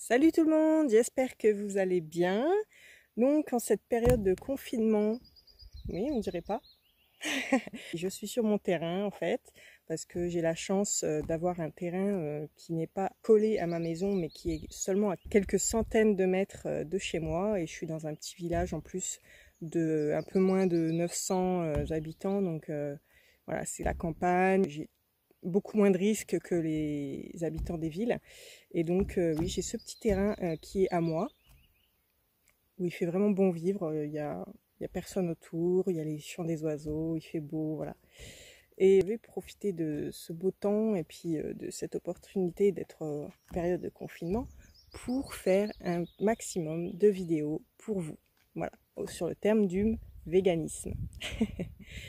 Salut tout le monde, j'espère que vous allez bien. Donc en cette période de confinement, oui on dirait pas, je suis sur mon terrain en fait, parce que j'ai la chance d'avoir un terrain qui n'est pas collé à ma maison, mais qui est seulement à quelques centaines de mètres de chez moi. Et je suis dans un petit village en plus de un peu moins de 900 habitants, donc voilà, c'est la campagne. J'ai beaucoup moins de risques que les habitants des villes. Et donc oui, j'ai ce petit terrain qui est à moi, où il fait vraiment bon vivre. Il y a personne autour, il y a les chants des oiseaux, il fait beau, voilà. Et je vais profiter de ce beau temps et puis de cette opportunité d'être en période de confinement pour faire un maximum de vidéos pour vous. Voilà, sur le terme du véganisme.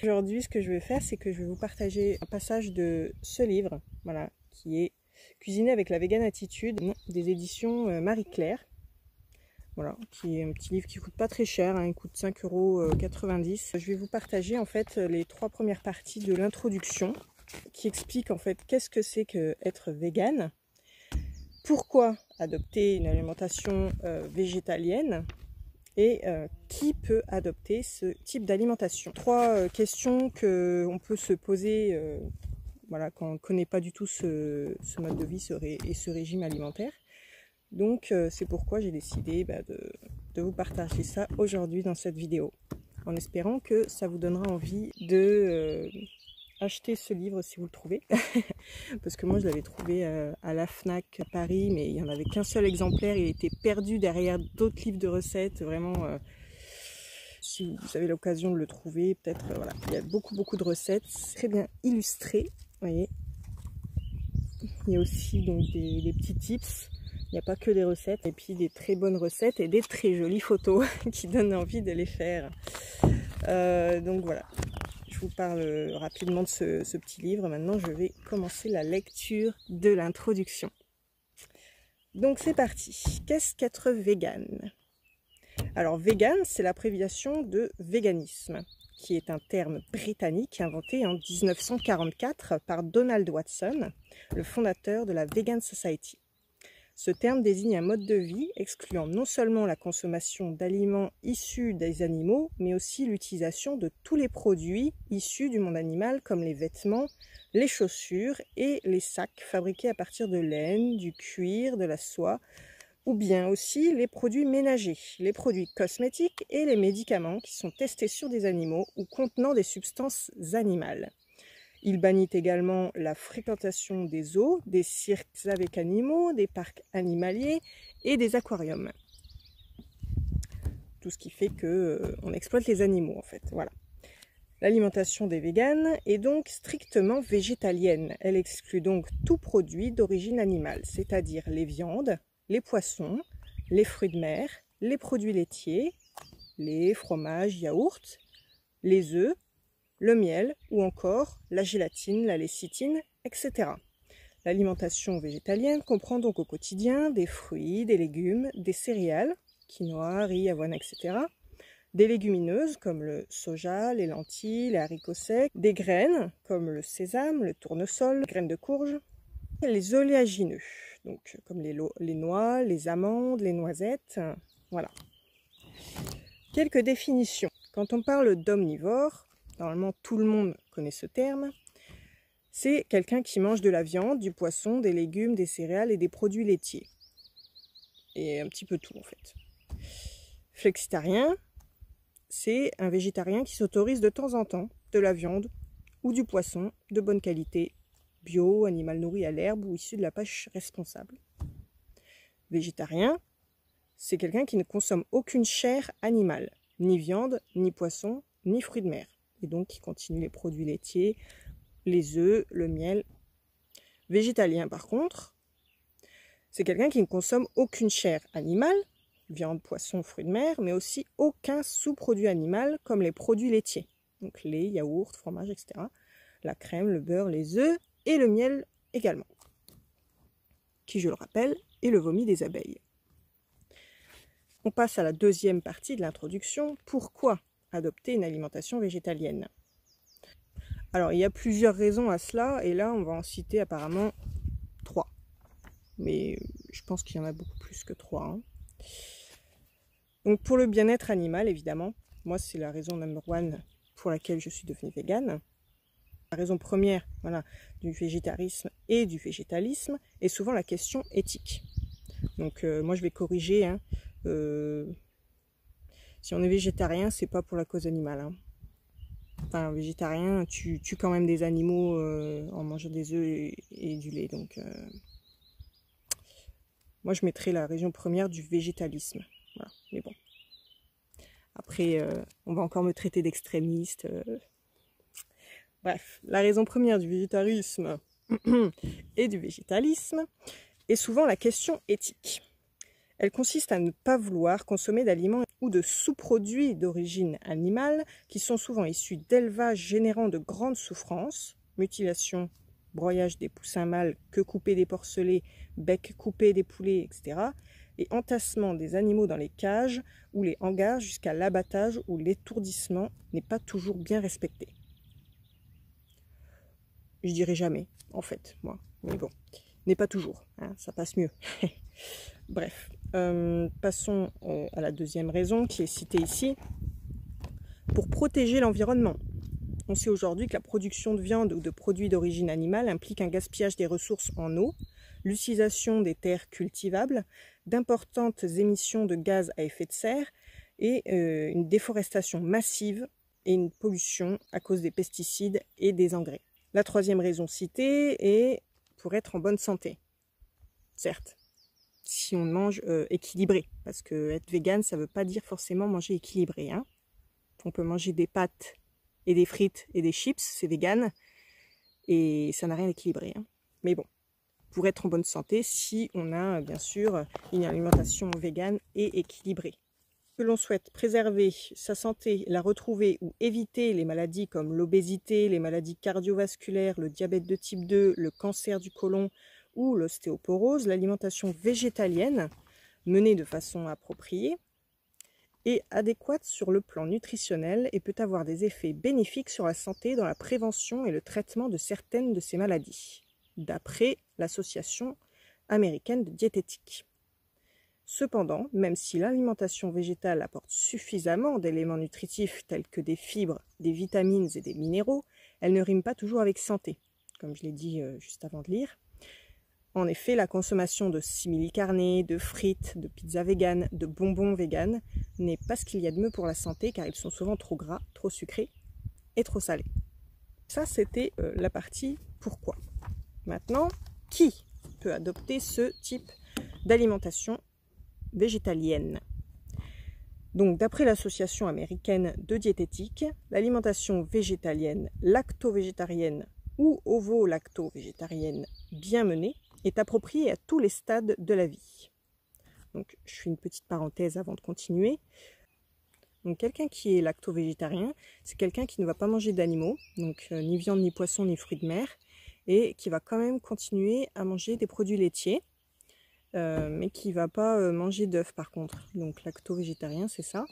Aujourd'hui, ce que je vais faire, c'est que je vais vous partager un passage de ce livre, voilà, qui est Cuisiner avec la Vegan Attitude, des éditions Marie-Claire. Voilà, qui est un petit livre qui coûte pas très cher, hein, il coûte 5,90 €. Je vais vous partager en fait les 3 premières parties de l'introduction qui explique en fait qu'est-ce que c'est que être vegan, pourquoi adopter une alimentation végétalienne et qui peut adopter ce type d'alimentation. 3 questions qu'on peut se poser voilà, quand on ne connaît pas du tout ce mode de vie et ce régime alimentaire. Donc c'est pourquoi j'ai décidé de vous partager ça aujourd'hui dans cette vidéo, en espérant que ça vous donnera envie de acheter ce livre si vous le trouvez. Parce que moi je l'avais trouvé à la Fnac à Paris, mais il n'y en avait qu'un seul exemplaire, il était perdu derrière d'autres livres de recettes, vraiment. Si vous avez l'occasion de le trouver, peut-être, voilà, il y a beaucoup de recettes, très bien illustré, vous voyez. Il y a aussi donc des petits tips. Il n'y a pas que des recettes, et puis des très bonnes recettes et des très jolies photos qui donnent envie de les faire. Donc voilà, je vous parle rapidement de ce petit livre. Maintenant, je vais commencer la lecture de l'introduction. Donc c'est parti. Qu'est-ce qu'être vegan? Alors vegan, c'est l'abréviation de véganisme, qui est un terme britannique inventé en 1944 par Donald Watson, le fondateur de la Vegan Society. Ce terme désigne un mode de vie excluant non seulement la consommation d'aliments issus des animaux, mais aussi l'utilisation de tous les produits issus du monde animal comme les vêtements, les chaussures et les sacs fabriqués à partir de laine, du cuir, de la soie, ou bien aussi les produits ménagers, les produits cosmétiques et les médicaments qui sont testés sur des animaux ou contenant des substances animales. Il bannit également la fréquentation des zoos, des cirques avec animaux, des parcs animaliers et des aquariums. Tout ce qui fait qu'on exploite les animaux en fait, voilà. L'alimentation des véganes est donc strictement végétalienne. Elle exclut donc tout produit d'origine animale, c'est-à-dire les viandes, les poissons, les fruits de mer, les produits laitiers, les fromages, yaourts, les œufs, le miel ou encore la gélatine, la lécithine, etc. L'alimentation végétalienne comprend donc au quotidien des fruits, des légumes, des céréales, quinoa, riz, avoine, etc. Des légumineuses comme le soja, les lentilles, les haricots secs, des graines comme le sésame, le tournesol, les graines de courge, et les oléagineux, donc comme les noix, les amandes, les noisettes, voilà. Quelques définitions. Quand on parle d'omnivore, normalement tout le monde connaît ce terme, c'est quelqu'un qui mange de la viande, du poisson, des légumes, des céréales et des produits laitiers. Et un petit peu tout en fait. Flexitarien, c'est un végétarien qui s'autorise de temps en temps de la viande ou du poisson de bonne qualité, bio, animal nourri à l'herbe ou issu de la pêche responsable. Végétarien, c'est quelqu'un qui ne consomme aucune chair animale, ni viande, ni poisson, ni fruits de mer. Et donc qui continue les produits laitiers, les œufs, le miel. Végétalien par contre, c'est quelqu'un qui ne consomme aucune chair animale, viande, poisson, fruits de mer, mais aussi aucun sous-produit animal comme les produits laitiers. Donc lait, yaourt, fromage, etc. La crème, le beurre, les œufs et le miel également. Qui, je le rappelle, est le vomi des abeilles. On passe à la deuxième partie de l'introduction. Pourquoi adopter une alimentation végétalienne? Alors, il y a plusieurs raisons à cela, et là, on va en citer apparemment 3. mais je pense qu'il y en a beaucoup plus que 3. Hein. Donc pour le bien-être animal, évidemment, moi c'est la raison number one pour laquelle je suis devenue végane. La raison première, voilà, du végétarisme et du végétalisme est souvent la question éthique. Donc moi je vais corriger, hein, si on est végétarien, c'est pas pour la cause animale. Hein. Enfin, végétarien, tu tues quand même des animaux en mangeant des œufs et du lait. Donc moi je mettrais la raison première du végétalisme. Voilà, mais bon. Après, on va encore me traiter d'extrémiste. Bref, la raison première du végétarisme et du végétalisme est souvent la question éthique. Elle consiste à ne pas vouloir consommer d'aliments ou de sous-produits d'origine animale qui sont souvent issus d'élevages générant de grandes souffrances, mutilation, broyage des poussins mâles, queue coupée des porcelets, bec coupé des poulets, etc. et entassement des animaux dans les cages ou les hangars jusqu'à l'abattage où l'étourdissement n'est pas toujours bien respecté. Je dirais jamais, en fait, moi. Mais bon, n'est pas toujours, hein, ça passe mieux. Bref, passons à la deuxième raison qui est citée ici. Pour protéger l'environnement. On sait aujourd'hui que la production de viande ou de produits d'origine animale implique un gaspillage des ressources en eau, l'utilisation des terres cultivables, d'importantes émissions de gaz à effet de serre et une déforestation massive et une pollution à cause des pesticides et des engrais. La troisième raison citée est pour être en bonne santé. Certes, si on mange équilibré, parce que être vegan, ça ne veut pas dire forcément manger équilibré. Hein. On peut manger des pâtes et des frites et des chips, c'est vegan, et ça n'a rien d'équilibré. Hein. Mais bon, pour être en bonne santé, si on a bien sûr une alimentation végane et équilibrée. Que l'on souhaite préserver sa santé, la retrouver ou éviter les maladies comme l'obésité, les maladies cardiovasculaires, le diabète de type 2, le cancer du côlon ou l'ostéoporose, l'alimentation végétalienne, menée de façon appropriée, est adéquate sur le plan nutritionnel et peut avoir des effets bénéfiques sur la santé dans la prévention et le traitement de certaines de ces maladies, d'après l'Association américaine de diététique. Cependant, même si l'alimentation végétale apporte suffisamment d'éléments nutritifs tels que des fibres, des vitamines et des minéraux, elle ne rime pas toujours avec santé, comme je l'ai dit juste avant de lire. En effet, la consommation de simili carne, de frites, de pizzas véganes, de bonbons véganes n'est pas ce qu'il y a de mieux pour la santé car ils sont souvent trop gras, trop sucrés et trop salés. Ça, c'était la partie pourquoi. Maintenant, qui peut adopter ce type d'alimentation végétalienne? Donc, d'après l'Association américaine de diététique, l'alimentation végétalienne, lacto-végétarienne ou ovo-lacto-végétarienne bien menée est appropriée à tous les stades de la vie. Donc, je fais une petite parenthèse avant de continuer. Donc, quelqu'un qui est lacto-végétarien, c'est quelqu'un qui ne va pas manger d'animaux, donc ni viande, ni poisson, ni fruits de mer, et qui va quand même continuer à manger des produits laitiers, mais qui ne va pas manger d'œufs par contre. Donc, lacto-végétarien, c'est ça.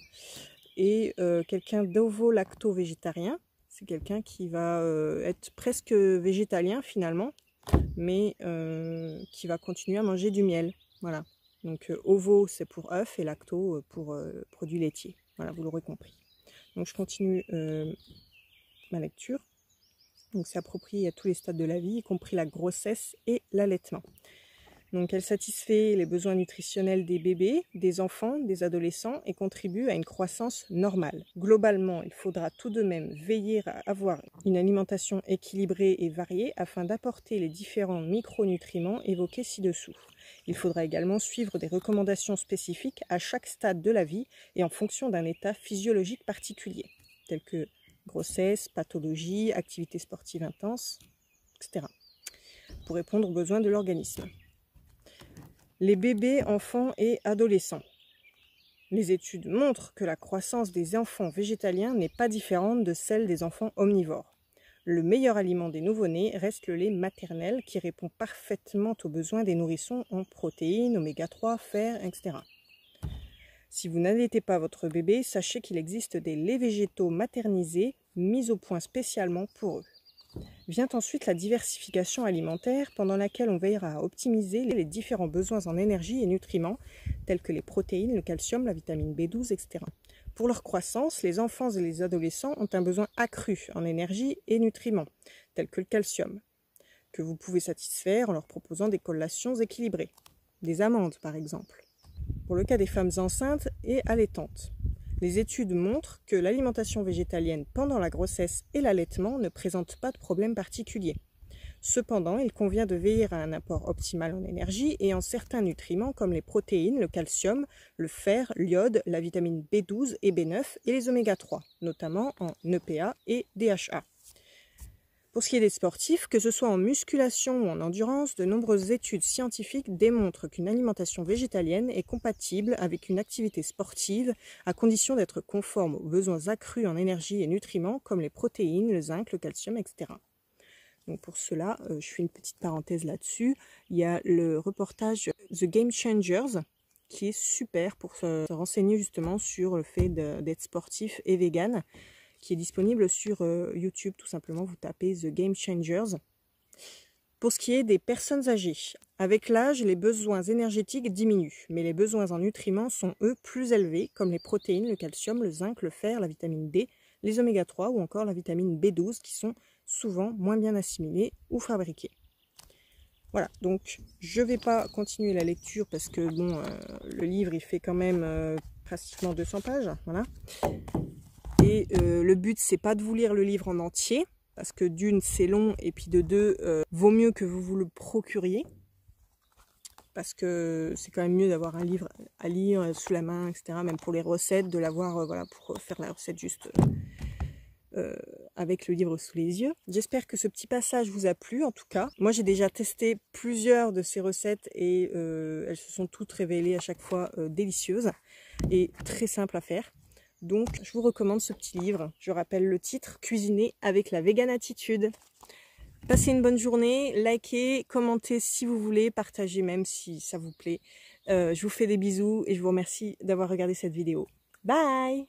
Et quelqu'un d'ovo-lacto-végétarien, c'est quelqu'un qui va être presque végétalien finalement, mais qui va continuer à manger du miel. Voilà. Donc ovo c'est pour œuf et lacto pour produits laitiers. Voilà, vous l'aurez compris. Donc je continue ma lecture. Donc c'est approprié à tous les stades de la vie, y compris la grossesse et l'allaitement. Donc elle satisfait les besoins nutritionnels des bébés, des enfants, des adolescents et contribue à une croissance normale. Globalement, il faudra tout de même veiller à avoir une alimentation équilibrée et variée afin d'apporter les différents micronutriments évoqués ci-dessous. Il faudra également suivre des recommandations spécifiques à chaque stade de la vie et en fonction d'un état physiologique particulier, tels que grossesse, pathologie, activité sportive intense, etc., pour répondre aux besoins de l'organisme. Les bébés, enfants et adolescents. Les études montrent que la croissance des enfants végétaliens n'est pas différente de celle des enfants omnivores. Le meilleur aliment des nouveau-nés reste le lait maternel qui répond parfaitement aux besoins des nourrissons en protéines, oméga 3, fer, etc. Si vous n'allaitez pas votre bébé, sachez qu'il existe des laits végétaux maternisés mis au point spécialement pour eux. Vient ensuite la diversification alimentaire pendant laquelle on veillera à optimiser les différents besoins en énergie et nutriments tels que les protéines, le calcium, la vitamine B12, etc. Pour leur croissance, les enfants et les adolescents ont un besoin accru en énergie et nutriments tels que le calcium, que vous pouvez satisfaire en leur proposant des collations équilibrées, des amandes par exemple. Pour le cas des femmes enceintes et allaitantes, les études montrent que l'alimentation végétalienne pendant la grossesse et l'allaitement ne présente pas de problème particulier. Cependant, il convient de veiller à un apport optimal en énergie et en certains nutriments comme les protéines, le calcium, le fer, l'iode, la vitamine B12 et B9 et les oméga 3, notamment en EPA et DHA. Pour ce qui est des sportifs, que ce soit en musculation ou en endurance, de nombreuses études scientifiques démontrent qu'une alimentation végétalienne est compatible avec une activité sportive à condition d'être conforme aux besoins accrus en énergie et nutriments comme les protéines, le zinc, le calcium, etc. Donc pour cela, je fais une petite parenthèse là-dessus. Il y a le reportage The Game Changers qui est super pour se renseigner justement sur le fait d'être sportif et vegan, qui est disponible sur YouTube, tout simplement, vous tapez The Game Changers. Pour ce qui est des personnes âgées, avec l'âge, les besoins énergétiques diminuent, mais les besoins en nutriments sont, eux, plus élevés, comme les protéines, le calcium, le zinc, le fer, la vitamine D, les oméga 3 ou encore la vitamine B12, qui sont souvent moins bien assimilés ou fabriqués. Voilà, donc je ne vais pas continuer la lecture parce que bon, le livre il fait quand même pratiquement 200 pages, voilà. Et le but, c'est pas de vous lire le livre en entier, parce que d'une, c'est long, et puis de deux, vaut mieux que vous le procuriez, parce que c'est quand même mieux d'avoir un livre à lire sous la main, etc. Même pour les recettes, de l'avoir voilà, pour faire la recette juste avec le livre sous les yeux. J'espère que ce petit passage vous a plu, en tout cas. Moi, j'ai déjà testé plusieurs de ces recettes, et elles se sont toutes révélées à chaque fois délicieuses, et très simples à faire. Donc, je vous recommande ce petit livre. Je rappelle le titre, Cuisiner avec la Vegan Attitude. Passez une bonne journée, likez, commentez si vous voulez, partagez même si ça vous plaît. Je vous fais des bisous et je vous remercie d'avoir regardé cette vidéo. Bye!